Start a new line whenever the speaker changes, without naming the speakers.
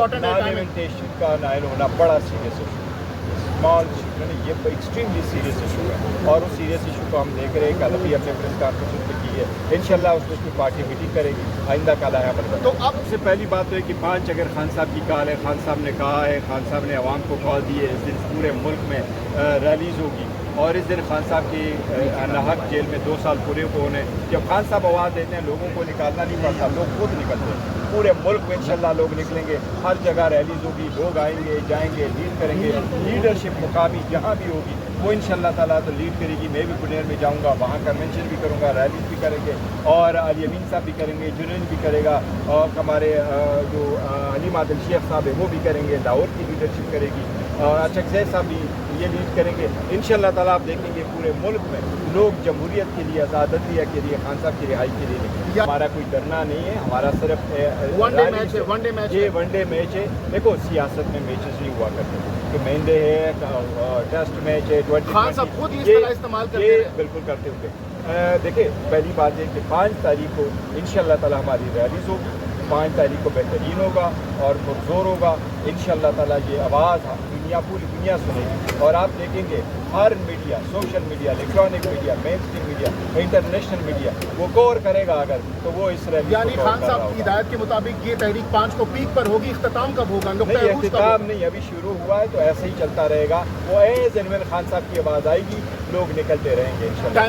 important है
non-alimentation का Nile होना बड़ा सीरियस इशू, स्मॉल ये एक्सट्रीमली सीरियस इशू है, और उस सीरियस इशू को हम देख रहे हैं। कल भी हमने प्रेस कॉन्फ्रेंस पे की है, इंशाल्लाह उसमें पार्टी मीटिंग करेगी, आइंदा काला है अमल।
तो अब
सबसे पहली बात तो है कि 5 अगर खान साहब की कॉल है, खान साहब ने कहा है, खान साहब ने अवाम को कॉल दी है, इस दिन पूरे मुल्क में रैलीज होगी, और इस दिन खान साहब की नाहक जेल में 2 साल पूरे को होने। जब खान साहब आवाज़ देते हैं लोगों को निकालना नहीं पड़ता, लोग खुद निकलते हैं। पूरे मुल्क में इंशाल्लाह लोग निकलेंगे, हर जगह रैलीज होगी, लोग आएंगे जाएंगे, लीड करेंगे। लीडरशिप मुकामी जहाँ भी होगी वो इंशाल्लाह ताला तो लीड करेगी। मैं भी बुनेर में जाऊँगा, वहाँ कन्वेंशन भी करूँगा, रैलीज भी करेंगे, और अली अमीन साहब भी करेंगे, जुनैन भी करेगा, और हमारे जो अली मादल शेख साहब है वो भी करेंगे, लाहौर की लीडरशिप करेगी, चकजैर साहब भी ये लीड करेंगे। इंशाल्लाह ताला आप देखेंगे पूरे मुल्क में लोग जमहूरियत के लिए, आज़ादिया के लिए, खान साहब की रिहाई के लिए निकलेंगे। हमारा कोई डरना नहीं है, हमारा सिर्फ
वनडे मैच है, वनडे मैच
ये वनडे मैच है। देखो सियासत में मैचेस नहीं हुआ करते, तो मेंडे है, टेस्ट मैच है, 20
खान साहब खुद ही इसका इस्तेमाल करते हैं।
बिल्कुल करते होंगे। देखिए पहली बात है कि 5 तारीख को इंशाल्लाह ताला हमारी रैलीज होगी, 5 तारीख को बेहतरीन होगा और पुरजोर होगा इंशाल्लाह ताला। ये आवाज़ पूरी दुनिया सुनेगी, और आप देखेंगे हर media, social media, electronic media, mainstream media, international media वो कवर करेगा अगर, तो वो इस रैली
यानी खान साहब की हिदायत के मुताबिक ये तहरीक 5 को पीक पर होगी। इख्तिताम कब होगा?
नहीं, इख्तिताम नहीं, अभी शुरू हुआ है, तो ऐसे ही चलता रहेगा। वो एज इमरान खान साहब की आवाज़ आएगी, लोग निकलते रहेंगे इंशाल्लाह।